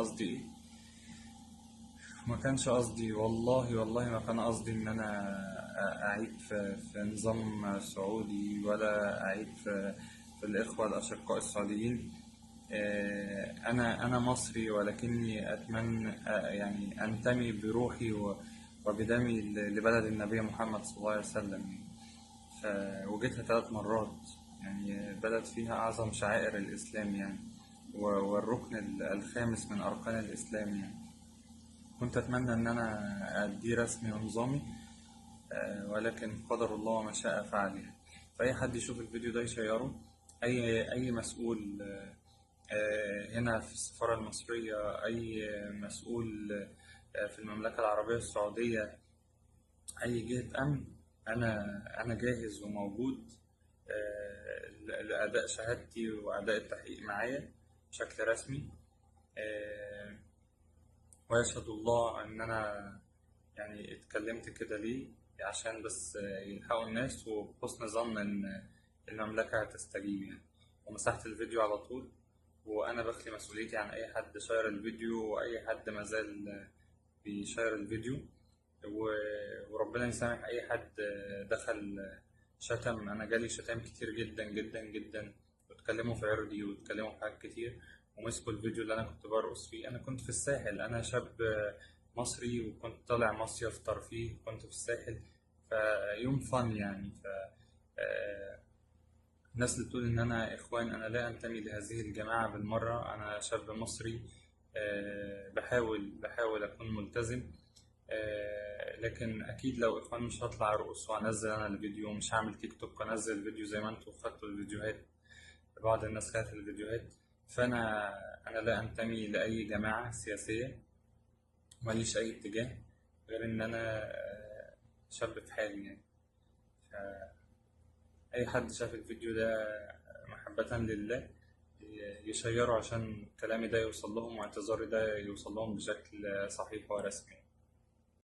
قصدي ايه. ما كانش قصدي، والله ما كان قصدي ان انا اعيد في نظام سعودي، ولا اعيد في الاخوة الاشقاء السعوديين. انا مصري، ولكني اتمنى يعني انتمي بروحي وبدمي لبلد النبي محمد صلى الله عليه وسلم. فوجيتها 3 مرات، يعني بلد فيها أعظم شعائر الإسلام يعني، والركن الخامس من أركان الإسلام يعني. كنت أتمنى إن أنا أديه رسمي ونظامي، ولكن قدر الله وما شاء فعل يعني. فأي حد يشوف الفيديو ده يشيره، أي مسؤول هنا في السفارة المصرية، أي مسؤول في المملكة العربية السعودية، أي جهة أمن. أنا جاهز وموجود لأداء شهادتي وأداء التحقيق معايا بشكل رسمي. آه، ويشهد الله إن أنا يعني اتكلمت كده ليه، عشان بس يلحقوا الناس، وبحسن ظن إن المملكة هتستجيب يعني. ومسحت الفيديو على طول، وأنا بخلي مسؤوليتي عن أي حد شير الفيديو، وأي حد مازال بيشير الفيديو. وربنا يسامح أي حد دخل شتم. أنا جالي شتام كتير جدا جدا جدا، واتكلموا في عرضي، واتكلموا في حاجات كتير، ومسكوا الفيديو اللي أنا كنت برقص فيه. أنا كنت في الساحل، أنا شاب مصري، وكنت طالع مصيف ترفيه، كنت في الساحل، فيوم فن يعني. آه، الناس اللي بتقول إن أنا إخوان، أنا لا أنتمي لهذه الجماعة بالمرة. أنا شاب مصري، بحاول أكون ملتزم. لكن اكيد لو اخوان مش هطلع ارقص وانزل انا الفيديو، مش هعمل تيك توك وانزل الفيديو زي ما انتوا خدتوا الفيديوهات. بعض الناس خدت الفيديوهات. فانا لا انتمي لاي جماعه سياسيه، ماليش اي اتجاه غير ان انا شاب في حالي يعني. اي حد شاف الفيديو ده محبه لله يشيره، عشان كلامي ده يوصل لهم، واعتذاري ده يوصل لهم بشكل صحيح ورسمي.